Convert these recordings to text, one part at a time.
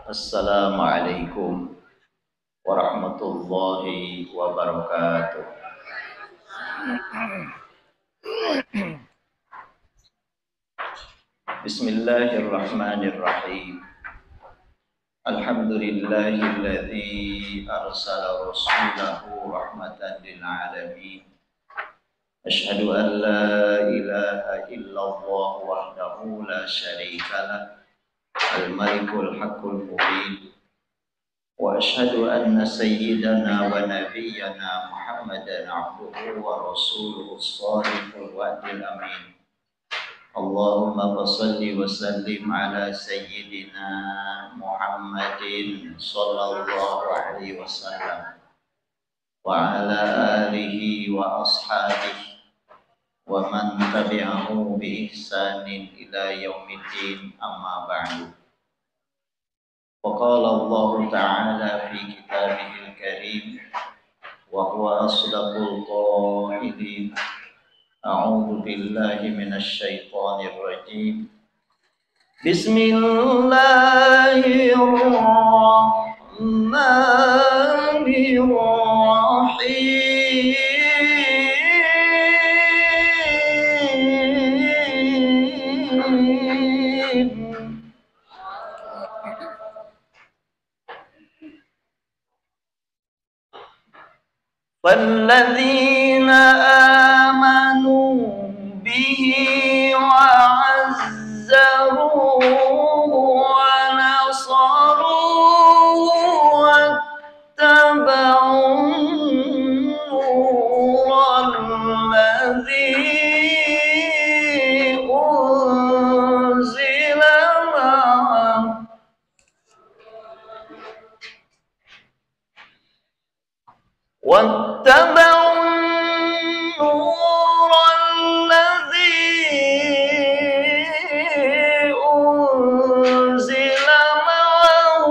Assalamualaikum warahmatullahi wabarakatuh. Bismillahirrahmanirrahim. Alhamdulillahilladzi arsala rasulahu rahmatan lil alamin. Asyhadu an la ilaha illallah wahdahu la syarika lah. Al-Malikul Haqqul Mubin. وأشهد أن سيدنا ونبينا محمدا عبده ورسوله الصادق الوعد الأمين. اللهم صل وسلم على سيدنا محمد صلى الله عليه وسلم وعلى آله وأصحابه ومن تبعه بإحسان إلى يوم الدين أما بعد. وقال الله تعالى في كتابه الكريم وهو أصدق القائلين أعوذ بالله من الشيطان الرجيم بسم الله الرحمن الرحيم والذين آمنوا به وعزروه ونصروه واتبعوا النور الذي أنزل معه واتبعوا النور الذي أنزل معه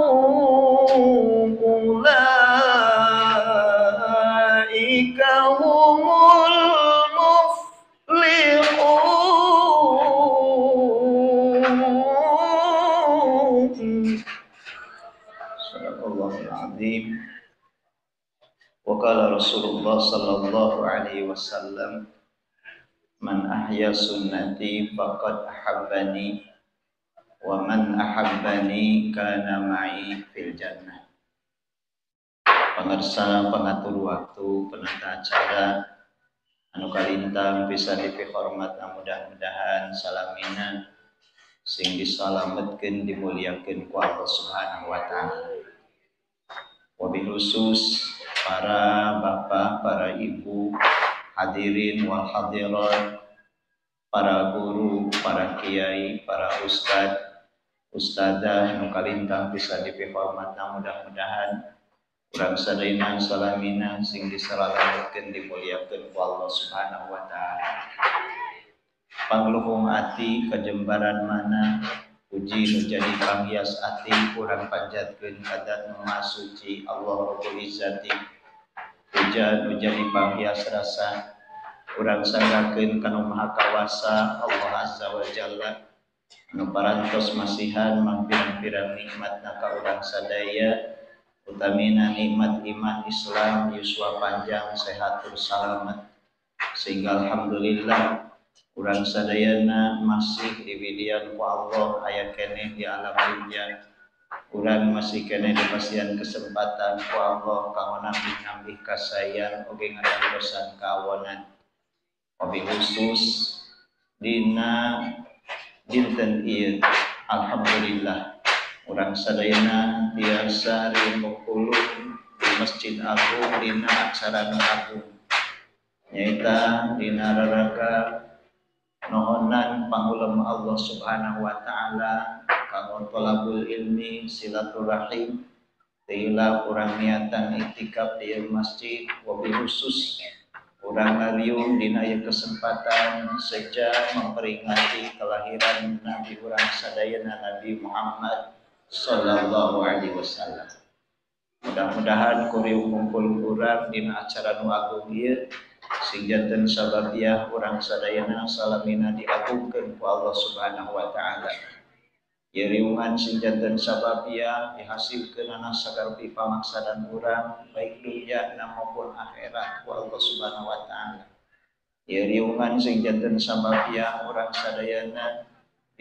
أولئك هم المفلحون. صدق الله العظيم. وقال رسول الله صلى الله عليه وسلم من أحيا سنتي فقد أحبني ومن أحبني كان معي في الجنة. Pangarsana pengatur waktu, penata acara anu kalintang bisa dipihormat, mudah-mudahan salamina sing disalametkeun dimuliakeun ku Allah Subhanahu wa taala. Wabil khusus para bapak, para ibu, hadirin wal hadirat, para guru, para kiai, para ustadzah nu kalintang bisa dipihormatna, mudah-mudahan urang sadayana salamina sing disalametkeun dimuliakeun ku Allah Subhanahu wa taala. Pangluhung ati kajembaran mana puji nu jadi panghias ati urang panjatkeun kadat nu maha suci Allah Rabbul Izzati. Puja nu jadi panghias rasa urang sanggakeun kana Maha Kawasa Allah Azza wa Jalla anu parantos masihan mangpirang-pirang nikmatna ka urang sadaya, utamina nikmat iman Islam, yuswa panjang, sehat selamat, sehingga alhamdulillah urang sadayana masih diwilian ku Allah aya keneh di alam dunya. Urang masih kena dipasihan kesempatan ku Allah kanggo nambih kasayang oge ngadandosan kawonan. Wabil khusus dina dinten ieu alhamdulillah urang sadayana tiasa rimukuluh di Masjid Agung dina acara nu agung nyaita dina raraga nohonan pangulemah Allah Subhanahu wa taala kanggo thalabul ilmi, silaturahim, teulah urang niatan iktikaf di masjid. Wabil khusus urang ngaliung dina ieu kesempatan seja memperingati kelahiran Nabi urang sadayana Nabi Muhammad sallallahu alaihi wasallam. Mudah-mudahan kuriung kumpul urang dina acara nu agung ieu sing janten sababiah urang sadayana salamina diagungkeun ku Allah Subhanahu wa taala. Ieu riungan sing janten sababia dihasilkeun anak sagarpi pamaksadan urang baik dunia maupun akhirat ku Allah Subhanahu wa taala. Ieu riungan sing janten sababia urang sadayana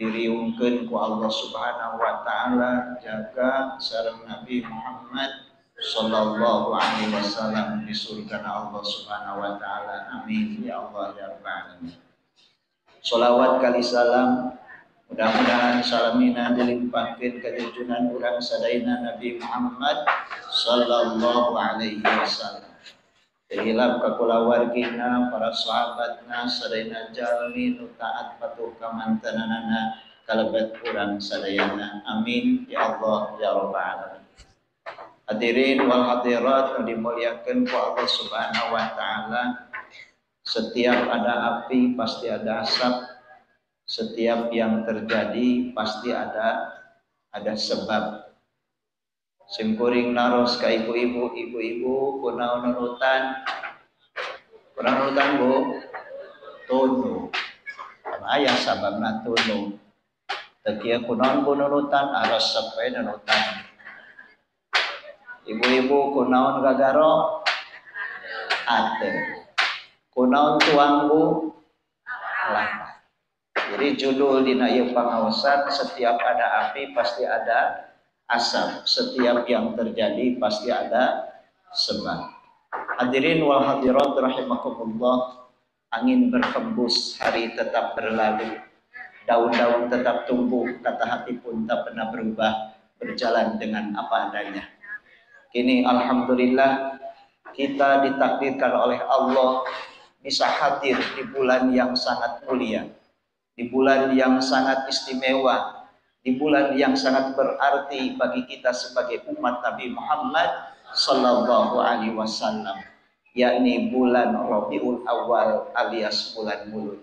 diriungkeun ku Allah Subhanahu wa taala jaga sareng Nabi Muhammad sallallahu alaihi wasallam di surga Allah Subhanahu wa taala. Amin ya Allah ya rabbal alamin. Sholawat kali salam mudah-mudahan salamina dilimpahkeun ka junjungan urang sadayana Nabi Muhammad sallallahu alaihi wasallam. Hilap ka kulawargina para sahabatna sadayana jalmi nu taat patuh ka mantanana kalebet urang sadayana. Amin ya Allah ya rabbal alamin. Hadirin wal hadirat yang dimuliakan ku Allah Subhanahu wa taala. Setiap ada api pasti ada asap. Setiap yang terjadi pasti ada sebab. Simkuring naros ka ibu-ibu kunaon nurutan. Kurang nurutan Bu? Tunu. Aya sababna tunu. Teu kieu kunaon nurutan aros sapoe nurutan. Ibu-ibu kunaon gagaro? Ate. Kunaon tuang Bu? Lapan. Jadi judul dina ieu pangaosan setiap ada api pasti ada asap. Setiap yang terjadi pasti ada sebab. Hadirin wal hadirat rahimakumullah. Angin berhembus, hari tetap berlalu. Daun-daun tetap tumbuh, kata hati pun tak pernah berubah, berjalan dengan apa adanya. Kini alhamdulillah kita ditakdirkan oleh Allah bisa hadir di bulan yang sangat mulia, di bulan yang sangat istimewa, di bulan yang sangat berarti bagi kita sebagai umat Nabi Muhammad sallallahu alaihi wasallam, yakni bulan Rabiul Awal alias bulan Mulud.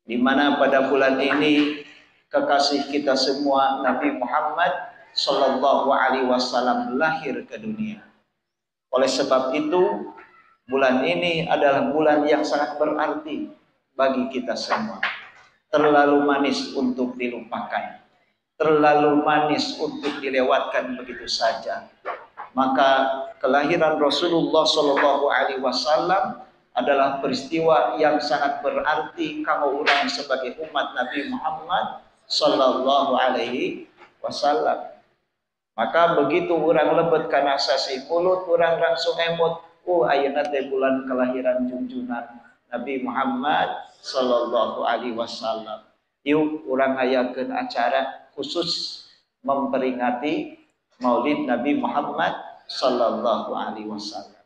Di mana pada bulan ini kekasih kita semua Nabi Muhammad sallallahu alaihi wasallam lahir ke dunia. Oleh sebab itu, bulan ini adalah bulan yang sangat berarti bagi kita semua. Terlalu manis untuk dilupakan, terlalu manis untuk dilewatkan begitu saja. Maka kelahiran Rasulullah sallallahu alaihi wasallam adalah peristiwa yang sangat berarti kanggo urang sebagai umat Nabi Muhammad sallallahu alaihi wasallam. Maka begitu urang lebet kana sasi Mulud, urang langsung emot, ayeuna teh bulan kelahiran junjungan Nabi Muhammad sallallahu alaihi wasallam. Yuk urang hayakeun acara khusus memperingati Maulid Nabi Muhammad sallallahu alaihi wasallam.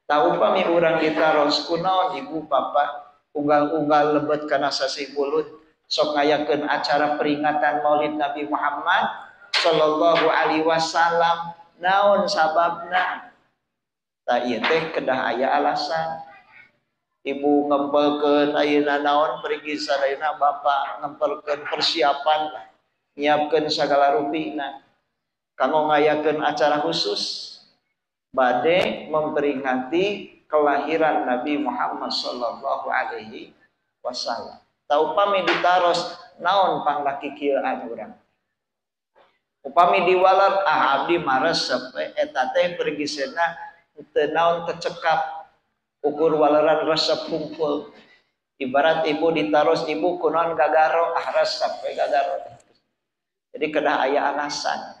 Tahu pami urang ditaros kunaon ibu papa unggal-unggal lebet kana sasi Mulud sok ngayakeun acara peringatan Maulid Nabi Muhammad sallallahu alaihi wasallam, naon sababna? Ta ieu teh kedah aya alasan. Ibu ngempelkeun ayeuna naon pergi sadayana bapa ngempelkeun persiapan nyiapkeun sagala rupina kanggo ngayakeun acara khusus bade memperingati kelahiran Nabi Muhammad sallallahu alaihi wasallam. Tau pami ditaros naon panglaki kieu urang. Upami diwalar abdi maresep eta teh pergisena teu naon kecekap ukur walaran resep hungkul. Ibarat ibu ditaros ibu kunaon gagaro resep gagaro. Jadi kedah aya alasan.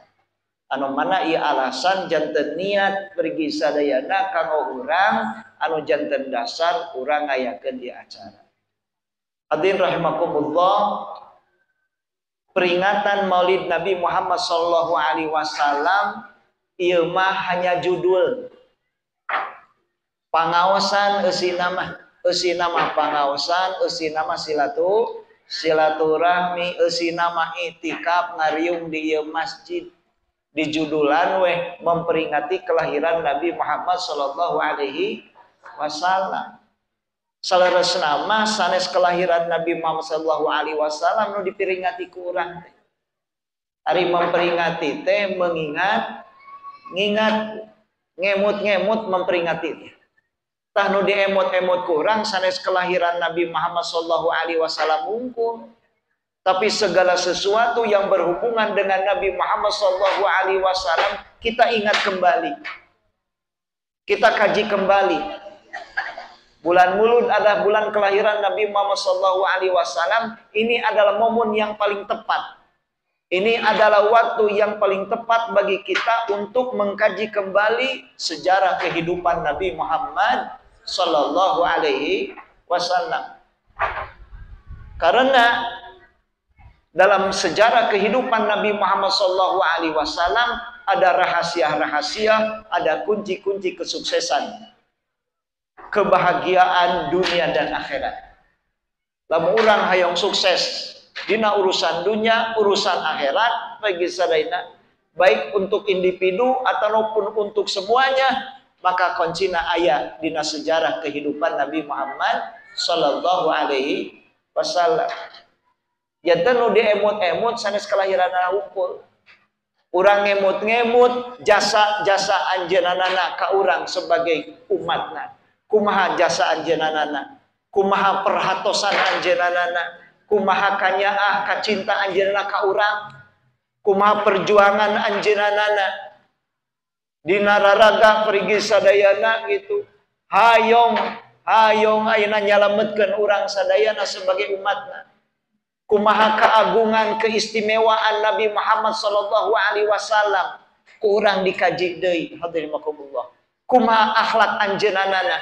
Anu mana ieu alasan janten niat pergi sadayana kanggo urang anu janten dasar urang ngayakeun di acara. Hadirin rahimakumullah. Peringatan Maulid Nabi Muhammad sallallahu alaihi wasallam ieu mah hanya judul. Pangaosan eusina mah pangaosan, eusina mah silaturahmi, eusina mah itikaf ngariung di ieu masjid. Di judulan weh memperingati kelahiran Nabi Muhammad sallallahu alaihi wasallam. Salaresna mah sanes kelahiran Nabi Muhammad sallallahu alaihi wasallam nu diperingati ku urang teh. Ari memperingati teh mengingat ngingat ngemut-ngemut memperingati teh. Tah nu diemot-emot ku urang sanes kelahiran Nabi Muhammad sallallahu alaihi wasallam unggul. Tapi segala sesuatu yang berhubungan dengan Nabi Muhammad SAW kita ingat kembali. Kita kaji kembali. Bulan Mulud adalah bulan kelahiran Nabi Muhammad SAW. Ini adalah momen yang paling tepat. Ini adalah waktu yang paling tepat bagi kita untuk mengkaji kembali sejarah kehidupan Nabi Muhammad SAW. Karena dalam sejarah kehidupan Nabi Muhammad SAW ada rahasia-rahasia, ada kunci-kunci kesuksesan, kebahagiaan dunia dan akhirat. Lamun urang hayang sukses dina urusan dunia, urusan akhirat bagi sadayana, baik untuk individu ataupun untuk semuanya, maka kuncina aya dina sejarah kehidupan Nabi Muhammad sallallahu alaihi wasallam. Janten nu diemut-emut sanes kelahiranna hungkul. Urang ngemut-ngemut jasa-jasa anjeunana ka urang sebagai umatna. Kumaha jasa anjeunana? Kumaha perhatosan anjeunana? Kumaha kanyaah kacinta anjeunana ka urang? Kumaha perjuangan anjeunana? Dina raraga perigi sadayana gitu. Hayong ayeuna nyalametkeun urang sadayana sebagai umatna. Kumaha keagungan keistimewaan Nabi Muhammad sallallahu alaihi wasallam ku urang dikaji deui hadirin makumullah. Kumaha akhlak anjeunana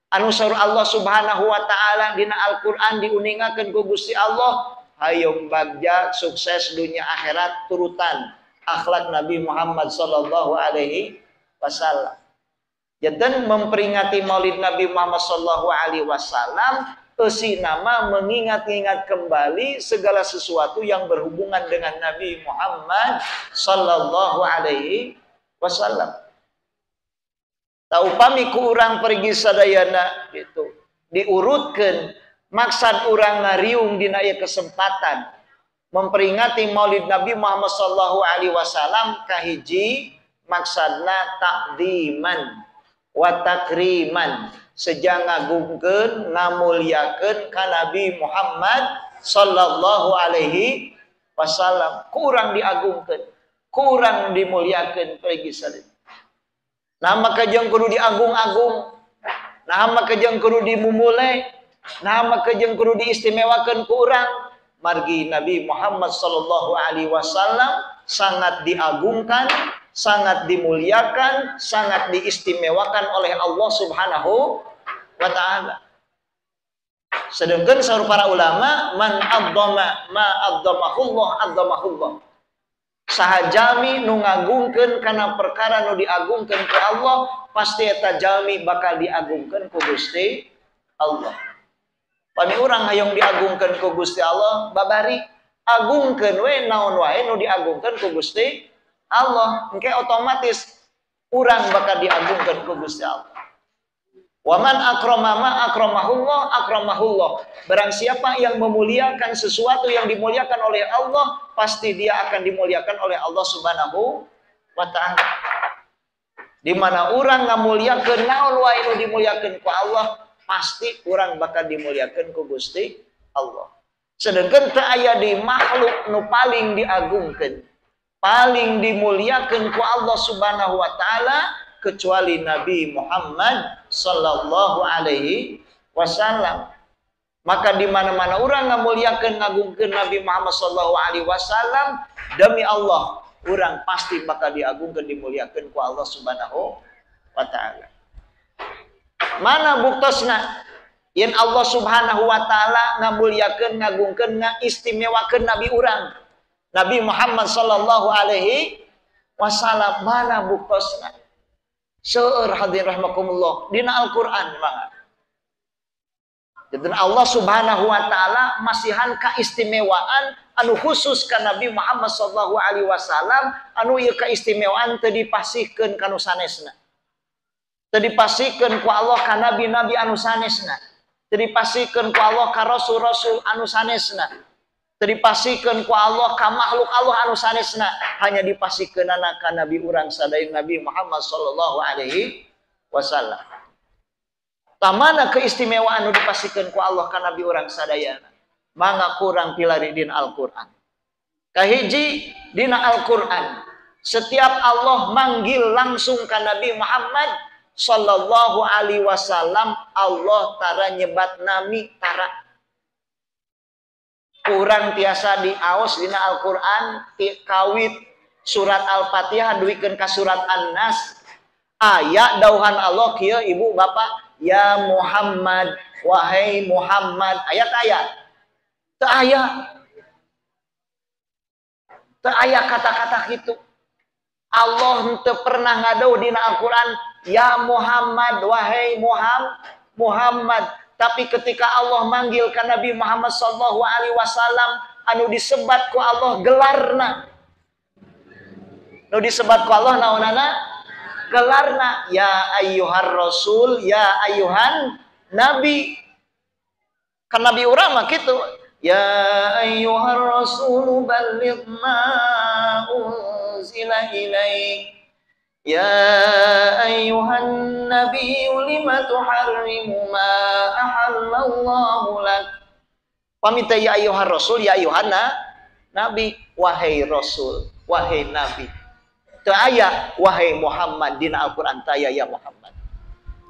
anu saur Allah Subhanahu wa taala dina Al-Qur'an diuningakeun ku Gusti Allah, hayong bagja sukses dunia akhirat turutan akhlak Nabi Muhammad sallallahu alaihi wasallam. Janten memperingati Maulid Nabi Muhammad sallallahu alaihi wasallam eusi nama mengingat-ingat kembali segala sesuatu yang berhubungan dengan Nabi Muhammad sallallahu alaihi wasallam. Tau pami ku urang pergi sadayana gitu. Diurutkeun maksud urang ngariung dina ieu kesempatan memperingati Maulid Nabi Muhammad sallallahu alaihi wasallam kahiji maksudna takdiman wa takriman, sejang ngagungkeun ngamulyakeun ka Nabi Muhammad sallallahu alaihi wasallam. Kurang diagungkeun, kurang dimulyakeun pergi sadaya. Nah maka jeung kudu diagung-agung, nah maka jeung kudu dimumule, nah maka jeung kudu diistimewakeun ku urang. Margi Nabi Muhammad sallallahu alaihi wasallam sangat diagungkan, sangat dimuliakan, sangat diistimewakan oleh Allah Subhanahu wa ta'ala. Sedangkan saur para ulama, man addama ma addamahullah addamahullah. Sahajami nu ngagungkeun kana perkara nu diagungkeun ku Allah, pasti eta jalmi bakal diagungkeun ku Gusti Allah. Pami urang hayang diagungkeun ku Gusti Allah, babari agungkeun we naon wae nu diagungkeun ku Gusti Allah, engke otomatis urang bakal diagungkeun ku Gusti Allah. Wa man akrama ma akramahullah akramahullah. Barang siapa yang memuliakan sesuatu yang dimuliakan oleh Allah, pasti dia akan dimuliakan oleh Allah Subhanahu wa taala. Di mana urang ngamuliakeun naon wae nu dimuliakeun ku Allah, pasti urang bakal dimuliakeun ku Gusti Allah. Sedangkan teu aya di makhluk nu paling diagungkeun, paling dimuliakan ku Allah Subhanahu wa taala kecuali Nabi Muhammad sallallahu alaihi wasallam. Maka di mana-mana urang ngamuliakeun ngagungkeun Nabi Muhammad sallallahu alaihi wasallam, demi Allah urang pasti bakal diagungkeun dimuliakeun ku Allah Subhanahu wa taala. Mana buktosna yen Allah Subhanahu wa taala ngamuliakeun ngagungkeun ngaistimewakeun nabi urang Nabi Muhammad sallallahu alaihi wasallam, mana buktosna? Seueur hadirin rahimakumullah dina Al-Qur'an mangga. Jadi Allah Subhanahu wa taala masihan kaistimewaan anu khusus ka Nabi Muhammad sallallahu alaihi wasallam, anu ieu kaistimewaan teu dipasihkeun ka nu sanesna. Teu dipasihkeun ku Allah ka nabi-nabi anu sanesna. Teu dipasihkeun ku Allah ka rasul-rasul anu sanesna. Dipasihkeun ku Allah ka makhluk Allah anu sanesna, hanya dipasihkeunana ka nabi urang sadaya Nabi Muhammad sallallahu alaihi wasallam. Tamana keistimewaan nu dipasihkeun ku Allah ka nabi urang sadayana. mangga kurang pilari dina Al-Qur'an. Kahiji dina Al-Qur'an, setiap Allah manggil langsung ka Nabi Muhammad sallallahu alaihi wasallam, Allah tara nyebat nami tara. Kurang tiasa diaos dina Al-Qur'an kawit surat Al-Fatihah duikeun ka surat An-Nas. Aya dauhan Allah kieu ibu bapak, ya Muhammad, wahai Muhammad, ayat-ayat. Teu aya. Teu aya kata-kata kitu. Allah teu pernah ngadau dina Al-Qur'an ya Muhammad, wahai Muhammad. Tapi ketika Allah manggil ka Nabi Muhammad sallallahu alaihi wasallam, anu disebat ku Allah gelarna. Nu disebat ku Allah naonana? Gelarna. Ya ayyuhar rasul, ya ayyuhan nabi. Kan nabi urang mah kitu. Ya ayyuhar rasul balligh ma unzila ilaik. Ya ayyuhan nabi lima tuharrimu ma ahallallahu lak. Pamita ya ayyuhar rasul, ya ayyuhan nabi, wahai rasul, wahai nabi. Teu aya wahai Muhammad dina Al-Qur'an taya ya Muhammad.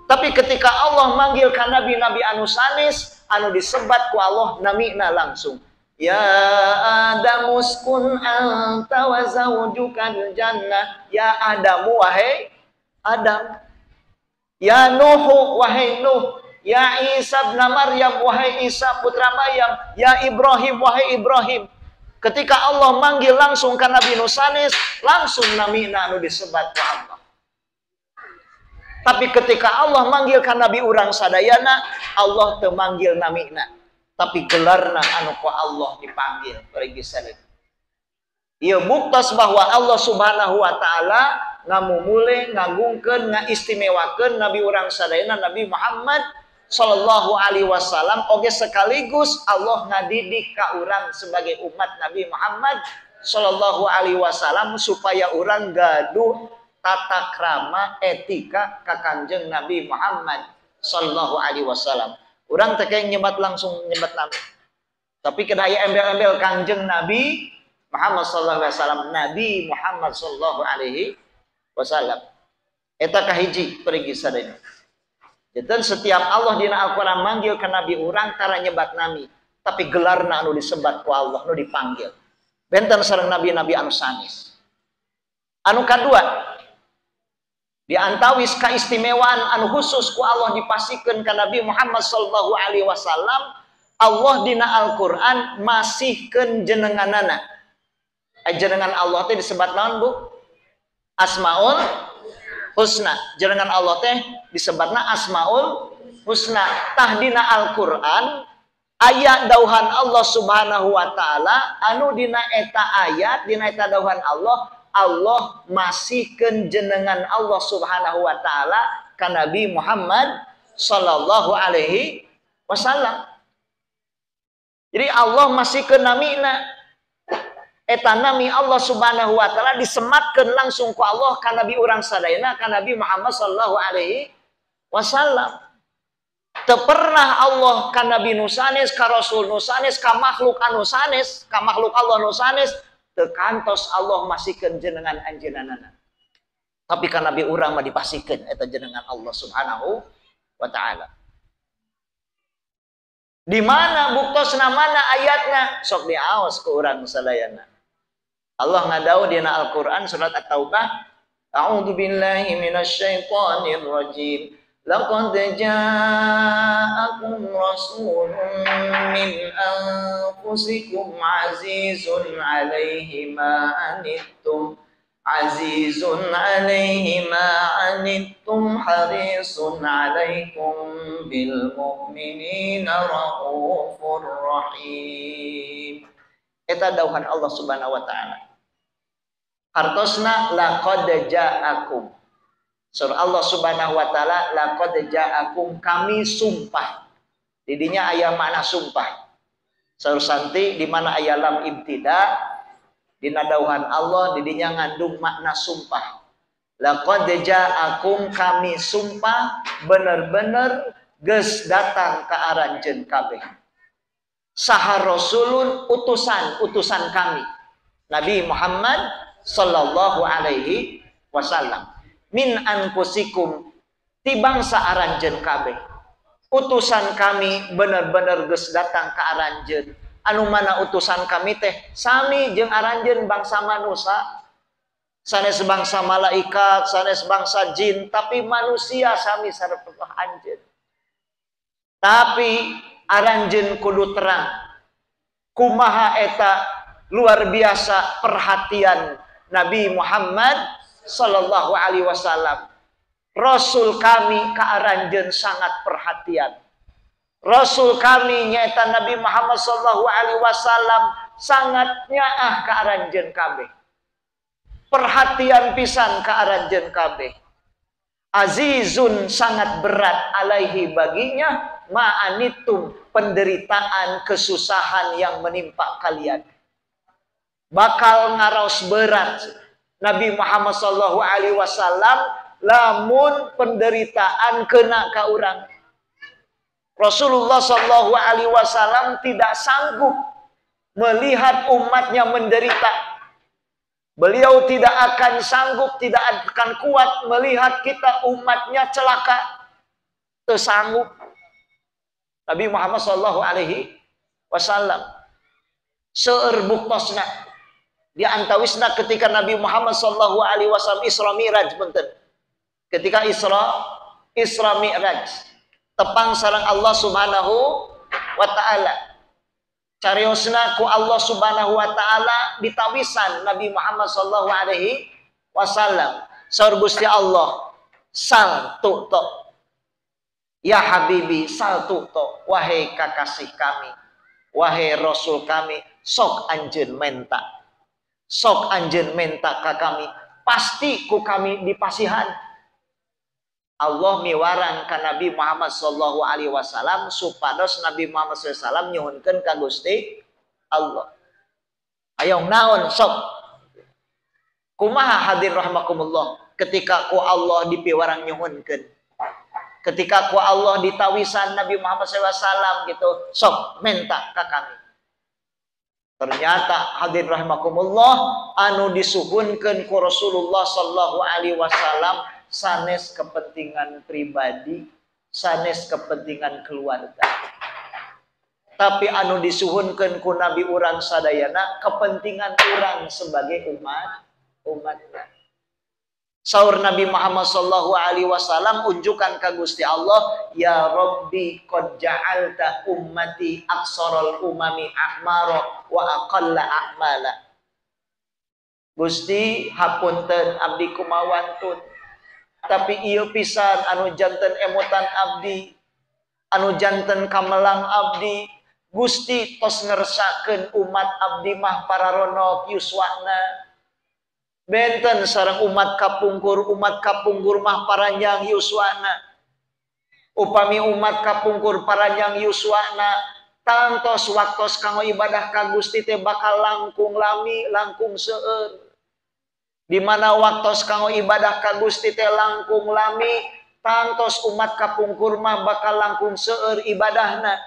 Tapi ketika Allah manggil ka nabi-nabi anu sanes, anu disebat ku Allah namina langsung. Ya Adam uskun anta wa zawjukal jannah. Ya Adamu, wahai Adam. Ya Nuh, wahai Nuh. Ya Isa bin Maryam, wahai Isa putra Maryam. Ya Ibrahim, wahai Ibrahim. Ketika Allah manggil langsung ka Nabi Nusanis, langsung namina anu disebat ku Allah. Tapi ketika Allah manggil ka Nabi urang sadayana, Allah teu manggil namina. Tapi gelarna anu ku Allah dipanggil pergi salib. Ieu buktos bahwa Allah Subhanahu wa taala ngamumule, ngagungkeun, ngaistimewakeun Nabi urang sadayana Nabi Muhammad sallallahu alaihi wasallam, oge sekaligus Allah ngadidik ka urang sebagai umat Nabi Muhammad sallallahu alaihi wasallam supaya urang gaduh tata krama etika ka Kanjeng Nabi Muhammad sallallahu alaihi wasallam. Urang teh kayak nyebat langsung nyebat Nabi. Tapi kedaya embel-embel Kanjeng Nabi Muhammad sallallahu alaihi wasallam, Nabi Muhammad sallallahu alaihi wasallam. Eta kahiji perigi sadayana. Dan setiap Allah dina Al-Qur'an manggil ke Nabi urang tara nyebat nami, tapi gelarna anu disebat ku Allah, anu dipanggil. Benten sareng nabi-nabi anu sanes. Anu kadua, di antawis kaistimewaan anu khusus ku Allah dipasikeun ka Nabi Muhammad sallallahu alaihi wasallam, Allah dina Al-Qur'an masihkeun jenenganana. Jenengan Allah teh disebat naon, Bu? Asmaul Husna. Jenengan Allah teh disebatna Asmaul Husna. Tah dina Al-Qur'an aya dauhan Allah Subhanahu wa taala anu dina eta ayat, dina eta dauhan Allah masihkeun jenengan Allah Subhanahu wa taala ka Nabi Muhammad sallallahu alaihi wasallam. Jadi Allah masihkeun namina. Eta nami Allah Subhanahu wa taala disematkeun langsung ku Allah ka Nabi urang sadayana ka Nabi Muhammad sallallahu alaihi wasallam. Teu pernah Allah ka Nabi nu sanes, ka Rasul nu sanes, ka makhluk anu sanes, ka makhluk Allah nu sanes, teu kantos Allah masihkeun jenengan anjeunana. Tapi ka Nabi urang mah dipasihkeun eta jenengan Allah Subhanahu wa taala. Di mana buktosna mana ayatna? Sok diaos ku urang sadayana. Allah ngadau dina Al-Qur'an surat At-Taubah, A'udzu billahi minasy syaithanir rajim. Laqad ja'akum rasulun min anfusikum azizun 'alaihi ma anittum harisun 'alaikum bil mu'minina raufur rahim. Eta dauhan Allah Subhanahu wa taala. Hartosna laqad ja'akum. Surah Allah Subhanahu wa taala laqad ja'akum, kami sumpah. Didinya aya makna sumpah. Surah Santi di mana aya lam ibtida, dina dauhan Allah didinya ngandung makna sumpah. Laqad ja'akum, kami sumpah bener-bener geus datang ka aranjeun kabeh. saha rasulun utusan kami Nabi Muhammad sallallahu alaihi wasallam min anfusikum tibang saaranjeun kabeh. Utusan kami bener-bener geus datang ka aranjeun. Anu mana utusan kami teh sami jeung aranjeun bangsa manusia. Sanes bangsa malaikat, sanes bangsa jin, tapi manusia sami sarepeuh anjeun. Tapi aranjeun kudu terang kumaha eta luar biasa perhatian Nabi Muhammad sallallahu alaihi wasallam. Rasul kami ka aranjeun sangat perhatian. Rasul kami nyaeta Nabi Muhammad sallallahu alaihi wasallam sangat nyaah ka aranjeun kabeh. Perhatian pisan ka aranjeun kabeh. Azizun sangat berat alaihi baginya ma'anitum penderitaan kesusahan yang menimpa kalian. Bakal ngaraos berat Nabi Muhammad sallallahu alaihi wasallam lamun penderitaan kena ka urang. Rasulullah sallallahu alaihi wasallam tidak sanggup melihat umatnya menderita. Beliau tidak akan sanggup, tidak akan kuat melihat kita umatnya celaka. Teu sanggup. Nabi Muhammad sallallahu alaihi wasallam seueur buktosna di antawisna ketika Nabi Muhammad sallallahu alaihi wasallam Isra Mi'raj punten. Ketika Isra Mi'raj tepang sareng Allah Subhanahu wa taala. Cariosna ku Allah Subhanahu wa taala ditawisan Nabi Muhammad sallallahu alaihi wasallam. Saur Gusti Allah, sal tu'to. Ya Habibi, sal tu'to. Wahai kakasih kami, wahai Rasul kami, sok anjeun menta. Sok anjeun menta ka kami, pasti ku kami dipasihan. Allah miwarang ka Nabi Muhammad sallallahu alaihi wasallam supados Nabi Muhammad sallallahu alaihi wasallam nyuhunkeun ka Gusti Allah. Hayong naon sok. Kumaha hadir rahmakumullah ketika ku Allah dipiwarang nyuhunkeun. Ketika ku Allah ditawisan Nabi Muhammad sallallahu alaihi wasallam gitu, sok menta ka kami. Ternyata hadir rahimakumullah anu disuhunkeun ku Rasulullah sallallahu alaihi wasallam sanes kepentingan pribadi, sanes kepentingan keluarga. Tapi anu disuhunkeun ku Nabi urang sadayana kepentingan urang sebagai umatnya. Saur Nabi Muhammad sallallahu alaihi wasallam unjukan ka Gusti Allah, ya Rabbi qad ja'alta ummati aqsaral umami a'mara wa aqalla a'mala. Gusti hapunten abdi kumawantun, tapi ieu pisan anu janten emutan abdi, anu janten kamelang abdi. Gusti tos ngersakeun umat abdi mah pararonok yuswana. Benten sareng umat kapungkur mah paranjang yuswana. Upami umat kapungkur paranjang yuswana, tantos waktos kanggo ibadah ka Gusti teh bakal langkung lami, langkung seueur. Di mana waktos kanggo ibadah ka Gusti teh langkung lami, tantos umat kapungkur mah bakal langkung seueur ibadahna.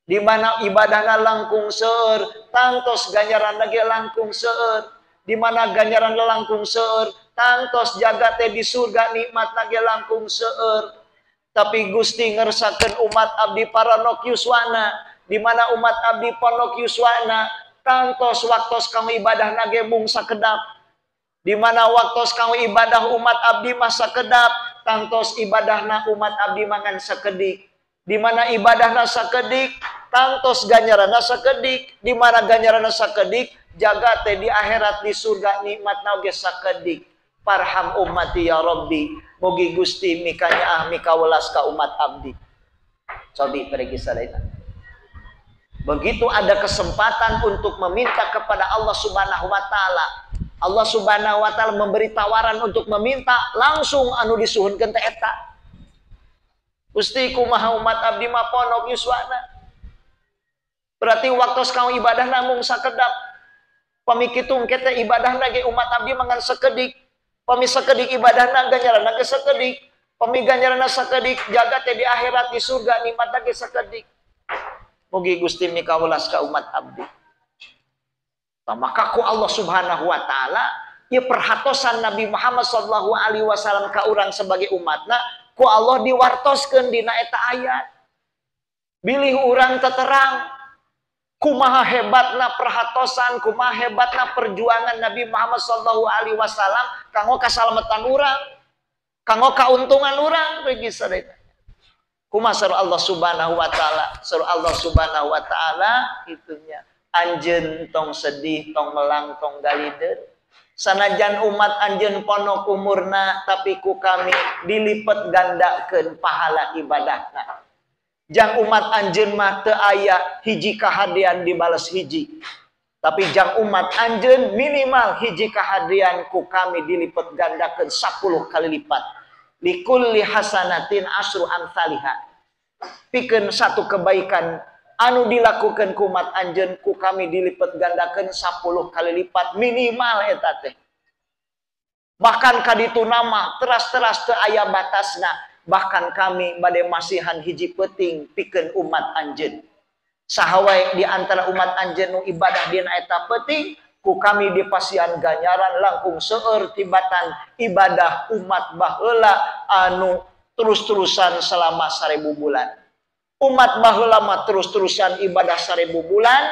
Di mana ibadahna langkung seueur, tantos ganjaranna ge langkung seueur. Di mana ganjaran langkung seueur, tantos jagat teh di surga nikmatna ge langkung seueur. Tapi Gusti ngersakeun umat abdi paranok yuswana, di mana umat abdi paranok yuswana, tantos waktos kanggo ibadahna ge mung sakedap. Di mana waktos kanggo ibadah umat abdi mah sakedap, tantos ibadahna umat abdi mangan sakedik. Di mana ibadahna sakedik, tantos ganjaranna sakedik. Di mana ganjaranna sakedik, jaga teh di akhirat di surga nikmatna oge sakedik. Farham ummati ya Rabbi, mugi Gusti mikanya mikawelas ka umat abdi. Cobi pergi sadayana. Begitu ada kesempatan untuk meminta kepada Allah Subhanahu wa taala, Allah Subhanahu wa taala memberi tawaran untuk meminta, langsung anu disuhunkeun teh eta. Gusti kumaha umat abdi mah ponok yuswana. Berarti waktu kau ibadah namung sakedap. Pamikitung kita ibadahna ge umat abdi mangan sakedik. Pami sakedik ibadahna ganjaranna ge sakedik. Pami ganjaranna sakedik jaga teh di akhirat di surga nikmatna ge sakedik. Mugi Gusti mikawelas ka umat abdi. Maka ku Allah Subhanahu wa taala ieu perhatosan Nabi Muhammad sallallahu alaihi wasallam ka urang sebagai umatna ku Allah diwartoskeun dina eta ayat. Bilih urang teterang kumaha hebatna perhatosan, kumaha hebatna perjuangan Nabi Muhammad sallallahu alaihi wasallam kanggo kasalamatan urang, kanggo kauntungan urang bagi sadaya. Kumaha saur Allah Subhanahu wa taala, saur Allah Subhanahu wa taala itunya anjeun tong sedih, tong melang, tong galideun. Sanajan umat anjeun ponok umurna tapi ku kami dilipet gandakeun pahala ibadahna. Jang umat anjeun mah teu aya hiji kahadian dibales hiji. Tapi jang umat anjeun minimal hiji kahadian ku kami dilipet gandakeun 10 kali lipat. Likulli hasanatin asru amsalihha. Pikeun satu kebaikan anu dilakukan ku umat anjeun ku kami dilipat gandakeun 10 kali lipat minimal eta teh. Bahkan kaditu nama teras-teras teu aya batasna, bahkan kami bade masihan hiji peuting pikeun umat anjeun. Saha wae di antara umat anjeun nu ibadah dina eta peuting ku kami dipasihan ganjaran langkung seueur tibatan ibadah umat baheula anu terus-terusan selama 1000 bulan. Umat baheula mah terus-terusan ibadah 1000 bulan,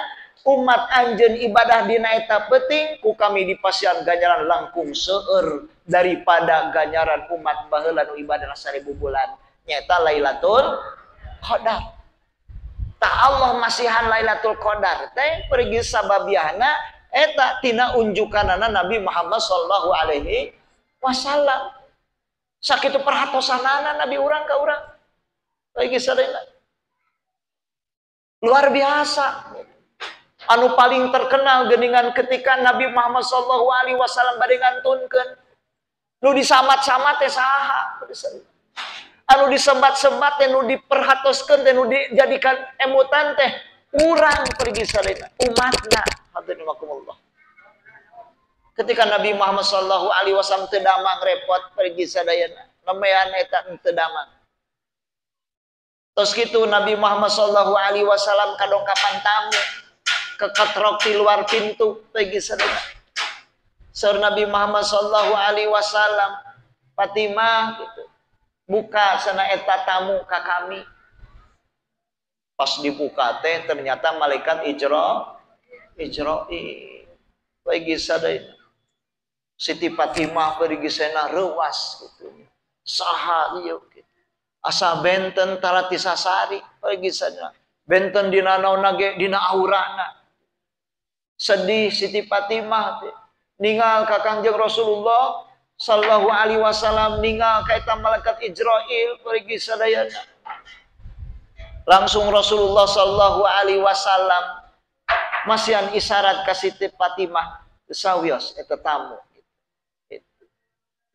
umat anjeun ibadah dina eta peuting ku kami dipasihan ganjaran langkung seueur daripada ganjaran umat baheula nu ibadah 1000 bulan. Nyaeta Lailatul Qadar. Ta Allah masihan Lailatul Qadar teh pergi sababiahna eta tina unjukanana Nabi Muhammad sallallahu alaihi wasallam. Sakitu perhatosanana Nabi urang ka urang. Lagi sadayana. Luar biasa. Anu paling terkenal geuningan ketika Nabi Muhammad sallallahu alaihi wasallam bade ngantunkeun. Nu disamat-samat teh saha? Anu disembat-sembat teh nu diperhatoskeun teh nu dijadikan emutan teh urang pergi sadayana umatna. Hadirin rahimakumullah. Ketika Nabi Muhammad sallallahu alaihi wasallam teu damang repot pergi sadayana. Namean eta teu damang. Terus gitu Nabi Muhammad sallallahu alaihi wasallam kadongkapan tamu keketrok di luar pintu pergi sadayana. Saur Nabi Muhammad sallallahu alaihi wasallam, Fatimah gitu. Buka sana eta tamu ka kami. Pas dibuka teh ternyata malaikat Ijrail. Pergi sadayana. Siti Fatimah pergi sana reuas gitu. Saha ieu gitu. Asa benten tarati sasari pergi sana. Benten dina naonna ge dina aurana. Sedih Siti Fatimah teh. Ningal ka Kangjeng Rasulullah sallallahu alaihi wasallam ningal ka eta malaikat Ijrail pergi sadayana. Langsung Rasulullah sallallahu alaihi wasallam masihan isyarat ka Siti Fatimah sawios eta tamu.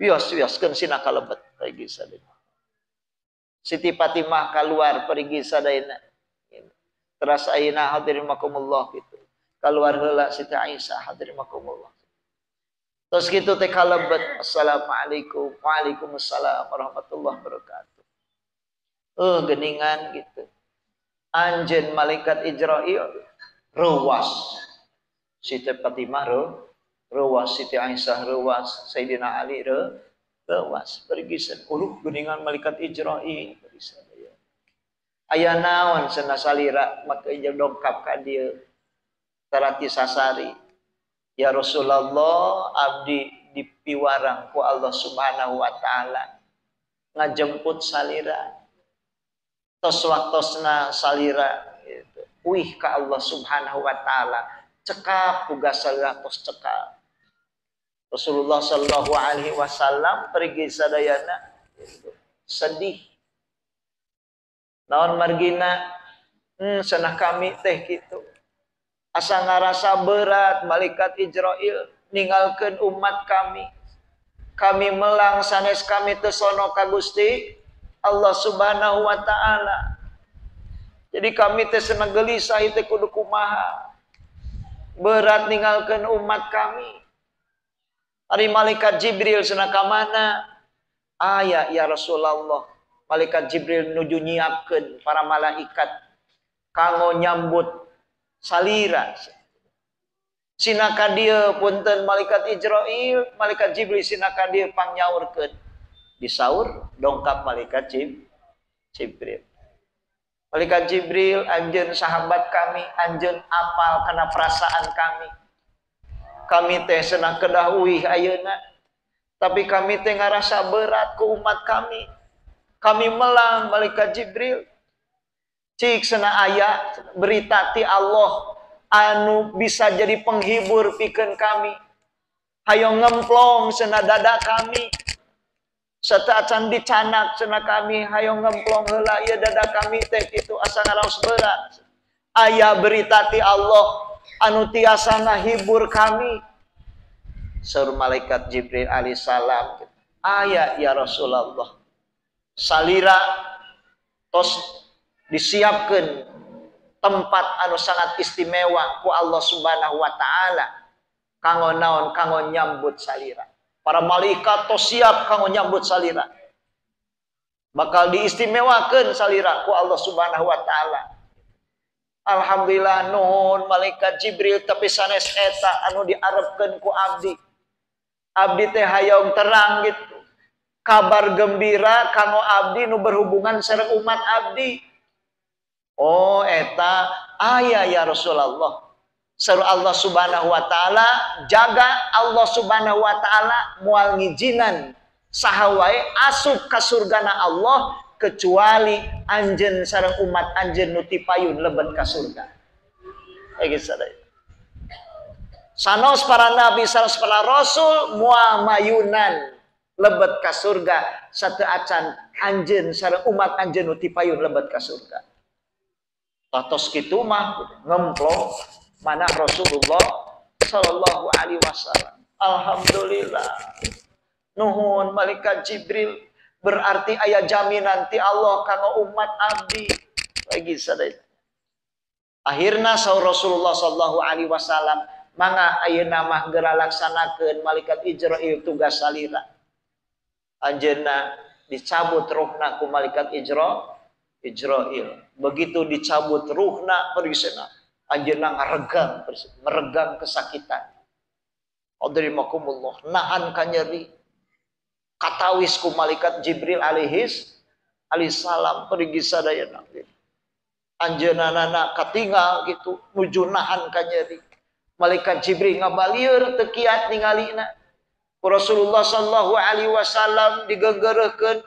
Wios-wioskeun sina kalebet pergi sadayana. Siti Fatimah keluar pergi sadayana. Teras ayeuna hadirin makumullah gitu. Keluar heula Siti Aisyah hadirin makumullah. Terus gitu teh kalebet. Assalamualaikum. Waalaikumsalam warahmatullahi wabarakatuh. Geningan gitu. Anjeun malaikat Ijrail reuwas. Siti Fatimah reuwas, Siti Aisyah reuwas, Sayyidina Ali reuwas. Pergi sen geningan malaikat Ijrail pergi sadaya. Aya naon cenah salira maka jeung dongkap ka dieu. Tarati sasari. Ya Rasulullah, abdi dipiwarang ku Allah Subhanahu wa taala ngajemput salira. Tos waktosna salira gitu. Uih ka Allah Subhanahu wa taala, cekap boga salira tos cekap. Rasulullah sallallahu alaihi wasallam pergi sadayana gitu. Sedih. Naon margina cenah kami teh kitu. Asa ngarasa berat malaikat Ijrail ninggalkeun umat kami. Kami melang sanes kami teu sono ka Gusti Allah Subhanahu wa taala. Jadi kami teh cenah gelisah teh kudu kumaha. Berat ninggalkeun umat kami. Ari malaikat Jibril cenah ka mana? Aya ya Rasulullah. Malaikat Jibril nuju nyiapkeun para malaikat kanggo nyambut salira. Sinaka dieu punten malaikat Israil, malaikat Jibril sinaka dieu pangnyaurkeun. Disaur dongkap malaikat Jibril. Malaikat Jibril, anjeun sahabat kami, anjeun apal kana perasaan kami. Kami teh senang kedah uih ayeuna, tapi kami teh ngarasa berat ku umat kami. Kami melang malaikat Jibril. Cik sana aya berita ti Allah anu bisa jadi penghibur pikeun kami. Hayo ngemplong sana dada kami. Serta acan dicanak sana kami, hayo ngemplong heula ieu dada kami teh kitu asa ngaraos berat. Aya berita ti Allah anu tiasa ngahibur kami. Saur malaikat Jibril alaihissalam, aya ya Rasulullah. Salira tos disiapkeun tempat anu sangat istimewa ku Allah Subhanahu wa taala kanggo naon, kanggo nyambut salira. Para malaikat tos siap kanggo nyambut salira. Bakal diistimewakeun salira ku Allah Subhanahu wa taala. Alhamdulillah nuhun malaikat Jibril tapi sanes eta anu diarepkeun ku abdi. Abdi teh hayong terang gitu. Kabar gembira kanggo abdi nu berhubungan sareng umat abdi. Oh eta aya ya Rasulullah. Saur Allah Subhanahu wa taala, jaga Allah Subhanahu wa taala moal ngijinan saha wae asup ka surgana Allah kecuali anjeun sareng umat anjeun nu ti payun lebet ka surga. Geus sadaya. Sanos para nabi, sanos para rasul moal mayunan lebet ka surga sateu acan anjeun sareng umat anjeun nu ti payun lebet ka surga. Tatos kitu mah ngemplong mana Rasulullah sallallahu alaihi wasallam. Alhamdulillah. Nuhun malaikat Jibril, berarti aya jaminan ti Allah kanggo umat abdi. Lagi sadaya. Akhirna saur Rasulullah sallallahu alaihi wasallam, mangga ayeuna mah geura laksanakeun malaikat Israil tugas salira. Anjeunna dicabut ruhna ku malaikat Israil. Begitu dicabut ruhna perisena, anjeunna ngaregang kesakitan. Qadrimakumullah, nahan ka nyeri. Katawis ku malaikat Jibril alaihissalam pergi sadayana. Anjeunna katinggal gitu nuju nahan ka nyeri. Malaikat Jibril ngabalieur teu kiat ningalina. Rasulullah sallallahu alaihi wasallam digenggereukeun,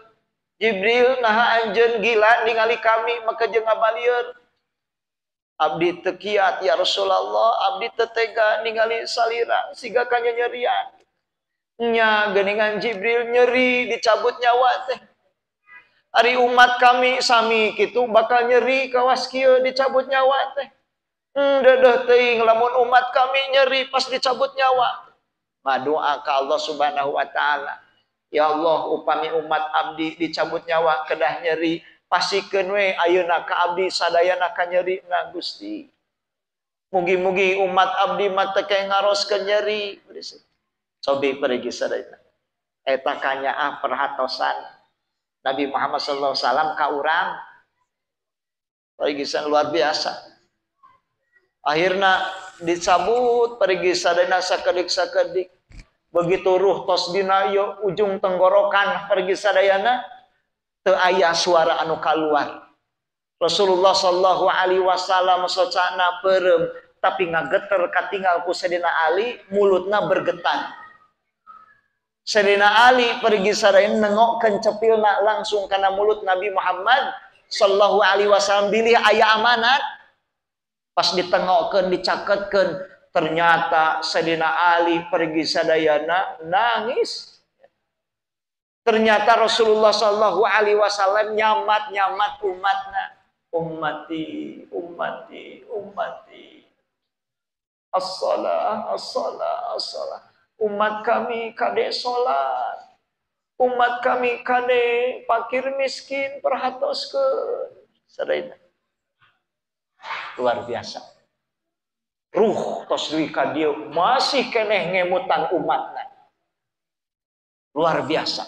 Jibril naha anjeun gila ningali kami maka jeung ngabalieur. Abdi teu kiat ya Rasulullah, abdi teu tega ningali salira siga ka nyerian. Nya geuningan Jibril nyeri dicabut nyawa teh. Ari umat kami sami kitu bakal nyeri kawas kieu dicabut nyawa teh. Dedeh teuing lamun umat kami nyeri pas dicabut nyawa. Madoa ka Allah Subhanahu wa taala. Ya Allah, upami umat abdi dicabut nyawa kedah nyeri, pasikeun we ayeuna ka abdi sadayana ka nyerina Gusti. Mugi-mugi umat abdi mah teu kae ngaroskeun nyeri. Sobi pergi sadayana. Eta kanyaah perhatosan Nabi Muhammad sallallahu alaihi wasallam ka urang. Pergisan luar biasa. Akhirna dicabut pergi sadayana sakedik-sakedik. Begitu ruh tos dina yo ujung tenggorokan pergi sadayana teu aya suara anu kaluar. Rasulullah sallallahu alaihi wasallam socana peureum tapi ngageter katinggal ku Sayyidina Ali, mulutna bergetar. Sayyidina Ali pergi sadayana nengokkeun cepilna langsung kana mulut Nabi Muhammad sallallahu alaihi wasallam bilih aya amanat. Pas ditengokkeun dicaketkeun ternyata Sayyidina Ali pergi sadayana nangis. Ternyata Rasulullah sallallahu alaihi wasallam nyamat umatna. Ummati, ummati, ummati. As-shalah, as-shalah, as-shalah. Umat kami kade salat. Umat kami kade fakir miskin perhatoskeun. Sadayana. Luar biasa. Ruh tos duwi ka dieu masih keneh ngemutan umatna. Luar biasa.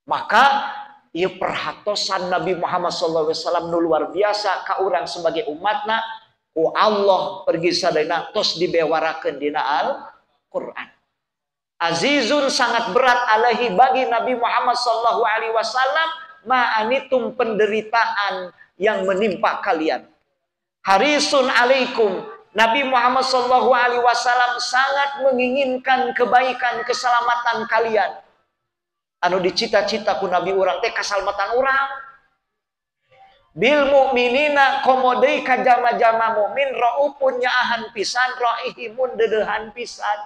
Maka ieu perhatosan Nabi Muhammad SAW nu luar biasa ka urang sebagai umatna ku Allah pergi sadayana tos dibewarakeun dina Al-Qur'an. Azizun sangat berat alaihi bagi Nabi Muhammad SAW ma'anitum penderitaan yang menimpa kalian. Harisun alaikum, Nabi Muhammad SAW sangat menginginkan kebaikan keselamatan kalian. Anu dicita-cita ku Nabi urang teh kasalamatan urang. Bil mukminina komodei ka jama-jama mukmin raufun nyaahan pisan raihimun dedehan pisan.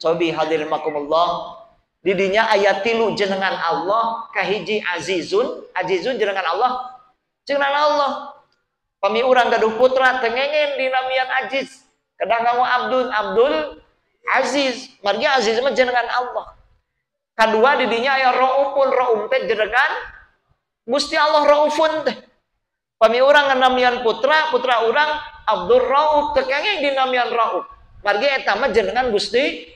Sobi hadirin makumullah. Di dinya ayat 3 jenengan Allah kahiji azizun, azizun jenengan Allah. Jenengan Allah. Pami urang gaduh putra tengengen dinamian aziz. Kadang kamu Abdul Aziz. Margi aziz mah jenengan Allah. Kedua di dinya aya raufun, raum teh jenengan Gusti Allah raufun teh. Pami urang nganamian putra urang Abdul Rauf teh kenging dinamian Rauf. Margi eta mah jenengan Gusti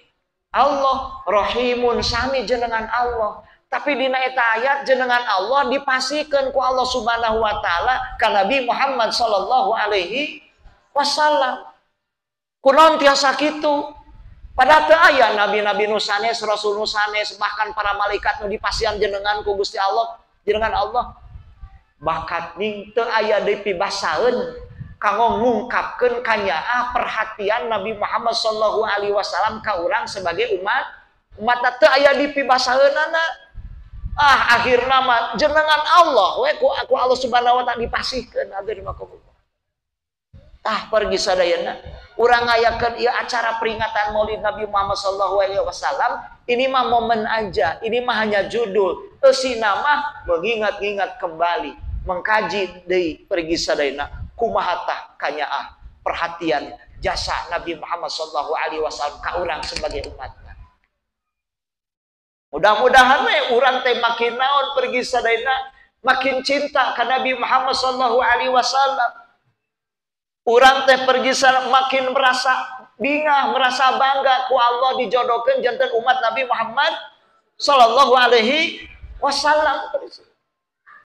Allah. Rahimun sami jenengan Allah. Tapi dina eta ayat jenengan Allah dipasikeun ku Allah Subhanahu wa taala ka Nabi Muhammad sallallahu alaihi wasallam. Kunaon tiasa kitu? Pada teu aya nabi-nabi nu sanes, rasul nu sanes, bahkan para malaikat nu dipasihan jenengan ku Gusti Allah, jenengan Allah. Bakat ning teu aya deui pibasaeun kanggo ngungkapkeun kanyaah perhatian Nabi Muhammad sallallahu alaihi wasallam ka urang sebagai umat teu aya di pibasaeunana. Akhirna mah jenengan Allah we ku Allah Subhanahu wa taala dipasihkeun hadir makumullah. Pergi sadayana urang ngayakeun ieu acara peringatan Maulid Nabi Muhammad sallallahu alaihi wasallam ini mah momen aja, ini mah hanya judul. Eusina mah mengingat-ingat kembali, mengkaji deui pergi sadayana kumaha tah kanyaah perhatian jasa Nabi Muhammad sallallahu alaihi wasallam ka urang sebagai umatna. Mudah-mudahan we urang teh makin naon pergi sadayana makin cinta ka Nabi Muhammad sallallahu alaihi wasallam. Urang teh pergi makin merasa bingah, merasa bangga ku Allah dijodohkeun janten umat Nabi Muhammad sallallahu alaihi wasallam.